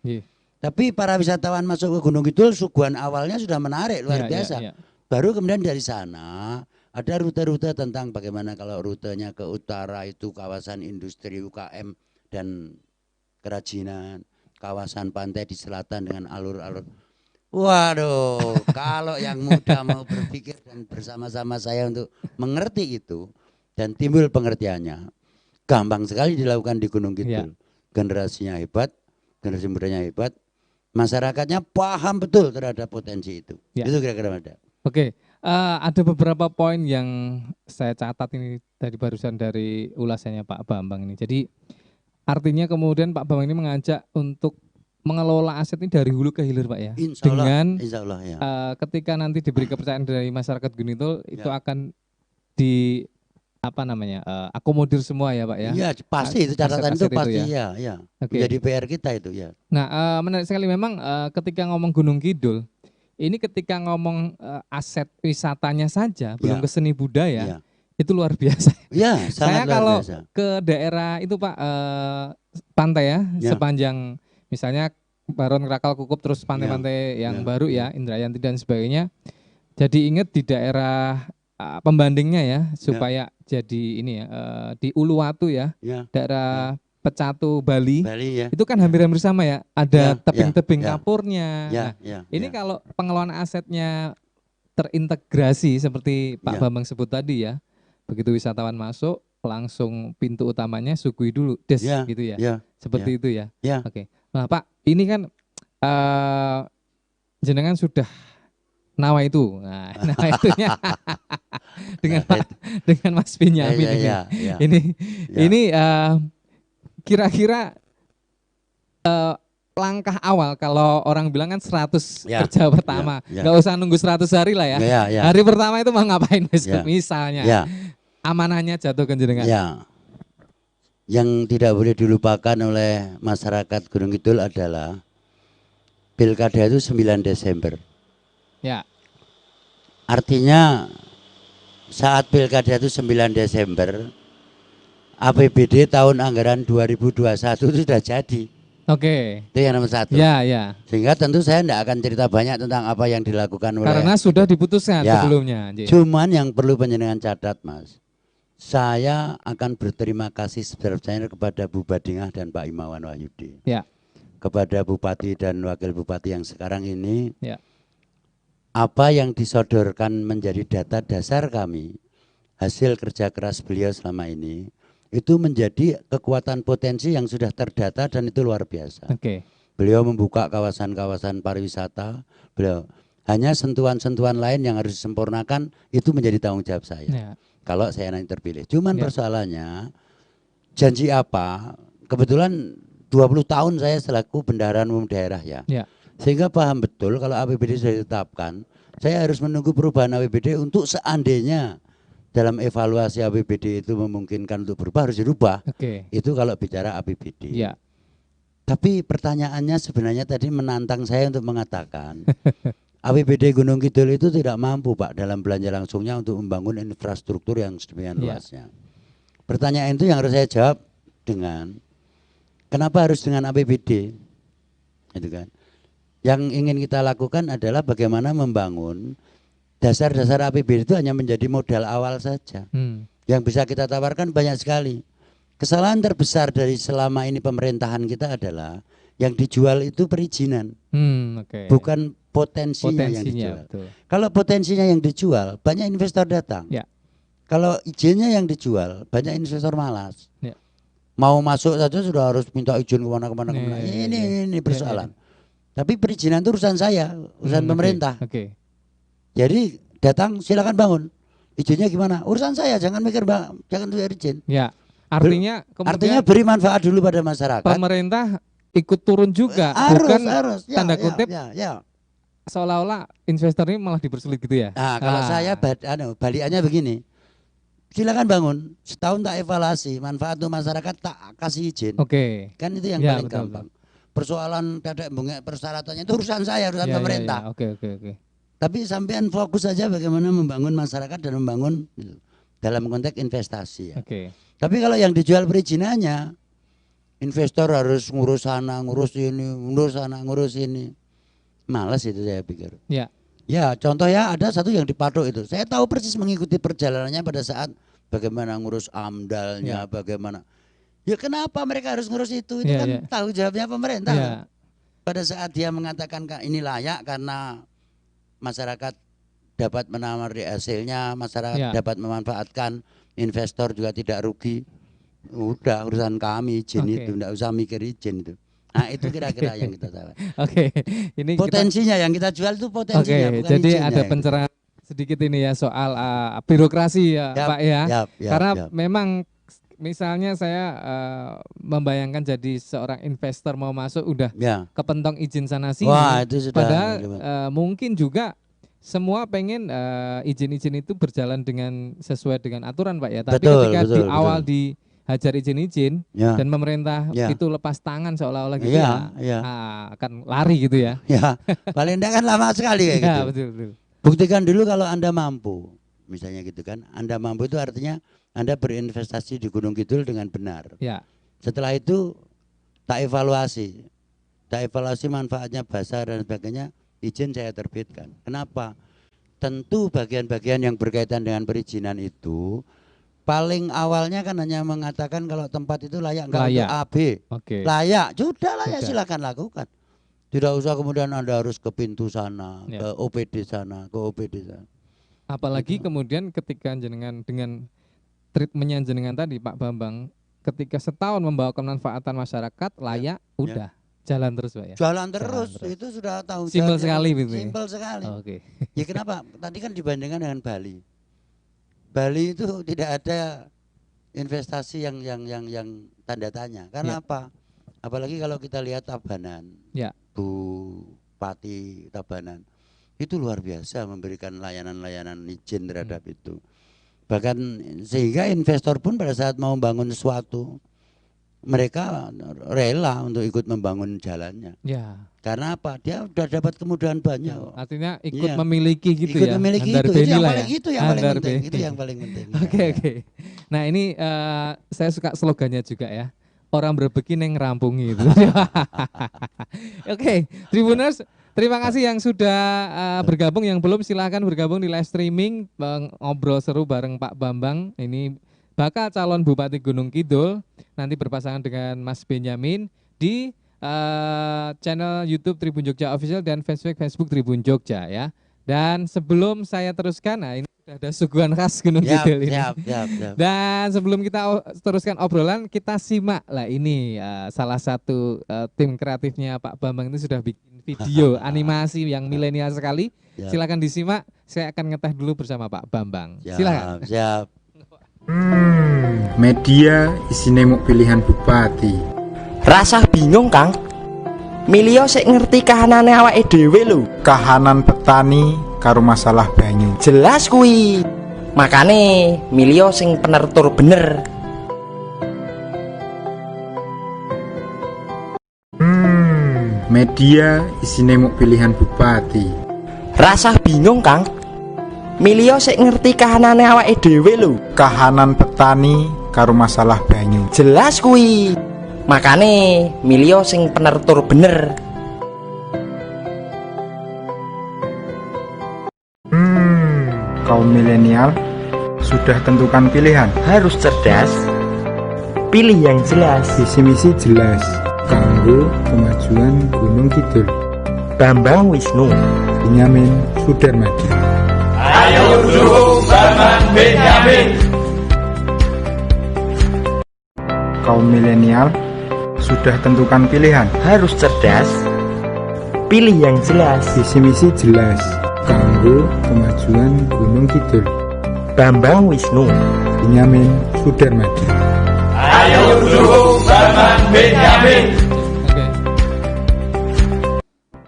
Yeah. Tapi para wisatawan masuk ke Gunung Kidul suguhan awalnya sudah menarik luar biasa. Baru kemudian dari sana ada rute-rute tentang bagaimana kalau rutenya ke utara itu kawasan industri UKM dan kerajinan, kawasan pantai di selatan dengan alur-alur. Waduh, kalau yang muda mau berpikir dan bersama-sama saya untuk mengerti itu dan timbul pengertiannya, gampang sekali dilakukan di Gunung Kidul. Generasinya hebat, generasi mudanya hebat, masyarakatnya paham betul terhadap potensi itu. Itu kira-kira ada. Oke, ada beberapa poin yang saya catat ini dari barusan dari ulasannya Pak Bambang ini. Jadi artinya kemudian Pak Bambang ini mengajak untuk mengelola aset ini dari hulu ke hilir Pak ya. Insya Allah, dengan insya Allah, ya. Ketika nanti diberi kepercayaan dari masyarakat Gunung Kidul itu akan di akomodir semua ya Pak ya. Iya pasti itu catatan itu pasti itu ya. Menjadi PR kita itu ya. Nah menarik sekali memang ketika ngomong Gunung Kidul ini ketika ngomong aset wisatanya saja belum ke seni budaya itu luar biasa. Ya, saya kalau ke daerah itu Pak pantai ya sepanjang misalnya Baron Krakal Kukup terus pantai-pantai yang baru ya Indrayanti dan sebagainya. Jadi ingat di daerah pembandingnya ya supaya jadi ini ya di Uluwatu ya daerah Pecatu Bali itu kan hampir-hampir sama ya ada tebing-tebing kapurnya. Ini kalau pengelolaan asetnya terintegrasi seperti Pak Bambang sebut tadi ya, begitu wisatawan masuk langsung pintu utamanya sugui dulu des gitu ya, seperti itu ya. Oke. Nah Pak ini kan jenengan sudah nawa itu, nawa itunya dengan Mas Benyamin ini kira-kira langkah awal kalau orang bilang kan 100 kerja pertama, nggak usah nunggu 100 hari lah ya. Hari pertama itu mau ngapain misalnya? Amanahnya jatuh ke jenengan. Yang tidak boleh dilupakan oleh masyarakat Gunung Kidul adalah Pilkada itu 9 Desember. Artinya saat Pilkada itu 9 Desember, APBD tahun anggaran 2021 itu sudah jadi. Itu yang nomor 1. Sehingga tentu saya tidak akan cerita banyak tentang apa yang dilakukan oleh. Karena sudah diputuskan sebelumnya. Cuman yang perlu penjenengan catat Mas, saya akan berterima kasih sebesar-besarnya kepada Bu Badingah dan Pak Imawan Wahyudi. Kepada Bupati dan Wakil Bupati yang sekarang ini. Apa yang disodorkan menjadi data dasar kami, hasil kerja keras beliau selama ini, itu menjadi kekuatan potensi yang sudah terdata dan itu luar biasa. Beliau membuka kawasan-kawasan pariwisata, beliau hanya sentuhan-sentuhan lain yang harus disempurnakan, itu menjadi tanggung jawab saya. Kalau saya nanti terpilih. Cuman persoalannya, janji apa, kebetulan 20 tahun saya selaku bendaharaan umum daerah ya. Sehingga paham betul kalau APBD sudah ditetapkan, saya harus menunggu perubahan APBD untuk seandainya dalam evaluasi APBD itu memungkinkan untuk berubah harus dirubah. Itu kalau bicara APBD. Tapi pertanyaannya sebenarnya tadi menantang saya untuk mengatakan APBD Gunung Kidul itu tidak mampu Pak dalam belanja langsungnya untuk membangun infrastruktur yang sedemikian luasnya. Pertanyaan itu yang harus saya jawab dengan kenapa harus dengan APBD? Itu kan. Yang ingin kita lakukan adalah bagaimana membangun dasar-dasar APBD itu hanya menjadi modal awal saja. Yang bisa kita tawarkan banyak sekali. Kesalahan terbesar dari selama ini pemerintahan kita adalah yang dijual itu perizinan, bukan potensinya yang dijual. Kalau potensinya yang dijual, banyak investor datang. Kalau izinnya yang dijual, banyak investor malas. Mau masuk saja sudah harus minta izin kemana-kemana. Ini persoalan. Tapi perizinan itu urusan saya, urusan pemerintah. Jadi datang silakan bangun. Izinnya gimana? Urusan saya, jangan mikir jangan bayar izin. Artinya beri manfaat dulu pada masyarakat. Pemerintah ikut turun juga, harus, tanda kutip. Seolah-olah investor ini malah dipersulit gitu ya. Nah, kalau saya balikannya begini. Silakan bangun, setahun tak evaluasi, manfaat untuk masyarakat tak kasih izin. Kan itu yang paling gampang. Persoalan persyaratannya itu urusan saya, urusan pemerintah. Tapi sampean fokus saja bagaimana membangun masyarakat dan membangun dalam konteks investasi ya. Tapi kalau yang dijual perizinannya, investor harus ngurus sana, ngurus ini, ngurus sana, ngurus ini. Malas itu saya pikir. Ya. Ya, contoh ya ada satu yang di Patok itu. Saya tahu persis mengikuti perjalanannya pada saat bagaimana ngurus amdalnya, bagaimana. Ya kenapa mereka harus ngurus itu? Itu kan tanggung jawabnya pemerintah. Pada saat dia mengatakan ini layak karena masyarakat dapat menamar di hasilnya, masyarakat dapat memanfaatkan, investor juga tidak rugi. Udah urusan kami izin itu, enggak usah mikir izin itu. Nah itu kira-kira yang kita tahu. Ini potensinya yang kita jual itu potensinya, bukan jadi izinnya, ada pencerahan sedikit ini ya soal birokrasi ya Pak ya. Karena memang misalnya saya membayangkan jadi seorang investor mau masuk udah kepentong izin sana sini. Wah, itu sudah. Padahal mungkin juga semua pengen izin-izin itu berjalan dengan sesuai dengan aturan Pak ya. Tapi ketika di awal dihajar izin-izin dan pemerintah itu lepas tangan seolah-olah gitu akan lari gitu ya. Ya, paling enggak kan lama sekali kayak gitu. Betul. Buktikan dulu kalau Anda mampu, misalnya gitu kan. Anda mampu itu artinya Anda berinvestasi di Gunung Kidul dengan benar. Setelah itu tak evaluasi manfaatnya basah dan sebagainya, izin saya terbitkan. Kenapa? Tentu bagian-bagian yang berkaitan dengan perizinan itu paling awalnya kan hanya mengatakan kalau tempat itu layak enggak untuk AB. Layak, sudah layak silakan lakukan. Tidak usah kemudian Anda harus ke pintu sana, ke OPD sana, ke OPD sana. Apalagi kemudian ketika jenengan dengan treatmentnya jenengan tadi Pak Bambang, ketika setahun membawa kemanfaatan masyarakat layak, udah jalan terus Pak ya. Jalan terus. Itu sudah tahu. Simpel sekali gitu. Simpel sekali. Ya kenapa? Tadi kan dibandingkan dengan Bali. Bali itu tidak ada investasi yang tanda tanya. Karena apa? Apalagi kalau kita lihat Tabanan. Bupati Tabanan. Itu luar biasa memberikan layanan-layanan izin terhadap itu. Bahkan sehingga investor pun pada saat mau membangun sesuatu mereka rela untuk ikut membangun jalannya. Karena apa? Dia sudah dapat kemudahan banyak. Artinya ikut memiliki gitu ikut memiliki itu yang paling penting. Itu yang paling penting. Oke. Nah ini saya suka slogannya juga ya. Orang berbeki neng rampungi itu. Oke, Tribuners, terima kasih yang sudah bergabung. Yang belum silahkan bergabung di live streaming ngobrol seru bareng Pak Bambang. Ini bakal calon Bupati Gunung Kidul, nanti berpasangan dengan Mas Benyamin di channel YouTube Tribun Jogja Official dan Facebook Tribun Jogja ya. Dan sebelum saya teruskan, nah ini sudah ada suguhan khas Gunung Kidul ini. Dan sebelum kita teruskan obrolan, kita simak lah ini salah satu tim kreatifnya Pak Bambang itu sudah bikin video animasi yang milenial sekali. Silakan disimak. Saya akan ngeteh dulu bersama Pak Bambang. Silakan. Media isine muk pilihan bupati. Rasah bingung Kang. Milio sik ngerti kahanane awake dhewe lho. Kahanan petani karo masalah banyu. Jelas kuwi. Makane milio sing penertur bener. Media isine muk pilihan bupati. Rasah bingung Kang. Milio sik ngerti kahanane awake dhewe lho. Kahanan petani karo masalah banyu. Jelas kuwi. Makane milio sing penertur bener. Kaum milenial sudah tentukan pilihan. Harus cerdas. Pilih yang jelas. Visi misi jelas. Kanggo kemajuan Gunung Kidul. Bambang Wisnu. Benyamin Sudarmadi. Ayo dukung Bambang Benyamin. Kaum milenial sudah tentukan pilihan. Harus cerdas. Pilih yang jelas. Visi misi jelas. Kanggo kemajuan Gunung Kidul. Bambang Wisnu. Benyamin Sudarmadi. Ayo dukung Bambang Benyamin.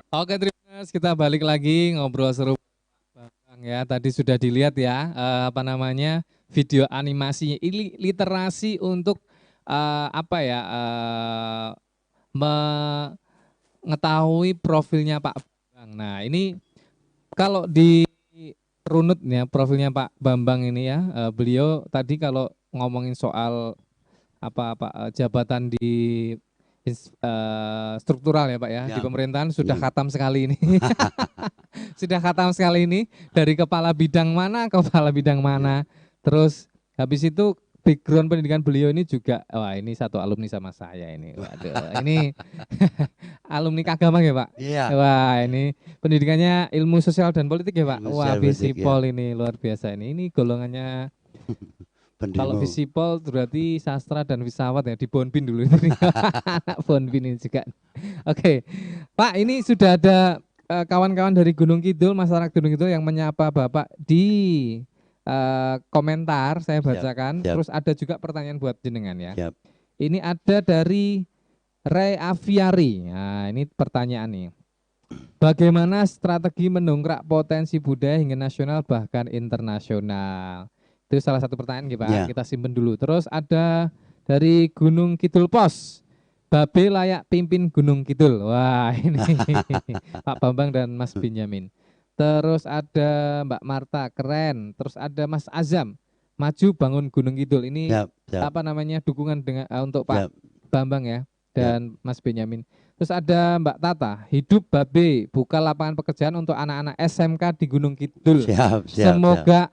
Oke, terima kasih. Kita balik lagi ngobrol seru Bang ya. Tadi sudah dilihat ya video animasinya. Ini literasi untuk mengetahui profilnya Pak Bambang. Nah ini kalau di runutnya profilnya Pak Bambang ini ya, beliau tadi kalau ngomongin soal jabatan di struktural ya Pak ya. Di pemerintahan sudah khatam sekali ini. Sudah khatam sekali ini dari kepala bidang mana ke kepala bidang mana. Terus habis itu background pendidikan beliau ini juga, wah ini satu alumni sama saya ini. Waduh, ini alumni Kagama ya Pak? Iya. Wah ini pendidikannya ilmu sosial dan politik ya Pak? Wah Visipol ya. ini luar biasa ini. Ini golongannya, kalau Visipol berarti sastra dan filsafat ya, di Bonbin dulu. Anak Bonbin ini juga. Oke, Pak ini sudah ada kawan-kawan dari Gunung Kidul, masyarakat Gunung Kidul yang menyapa Bapak di komentar, saya bacakan. Siap. Terus ada juga pertanyaan buat jenengan ya. Siap. Ini ada dari Ray Aviari. Nah, ini pertanyaan nih. Bagaimana strategi mendongkrak potensi budaya hingga nasional bahkan internasional? Itu salah satu pertanyaan Pak. Ya. Kita simpen dulu. Terus ada dari Gunung Kidul Pos. Babe layak pimpin Gunung Kidul. Wah, ini Pak Bambang dan Mas Benyamin. Terus ada Mbak Marta, keren. Terus ada Mas Azam, maju bangun Gunung Kidul. Ini apa namanya, dukungan dengan untuk Pak Bambang ya, dan Mas Benyamin. Terus ada Mbak Tata, hidup Babe, buka lapangan pekerjaan untuk anak-anak SMK di Gunung Kidul. Semoga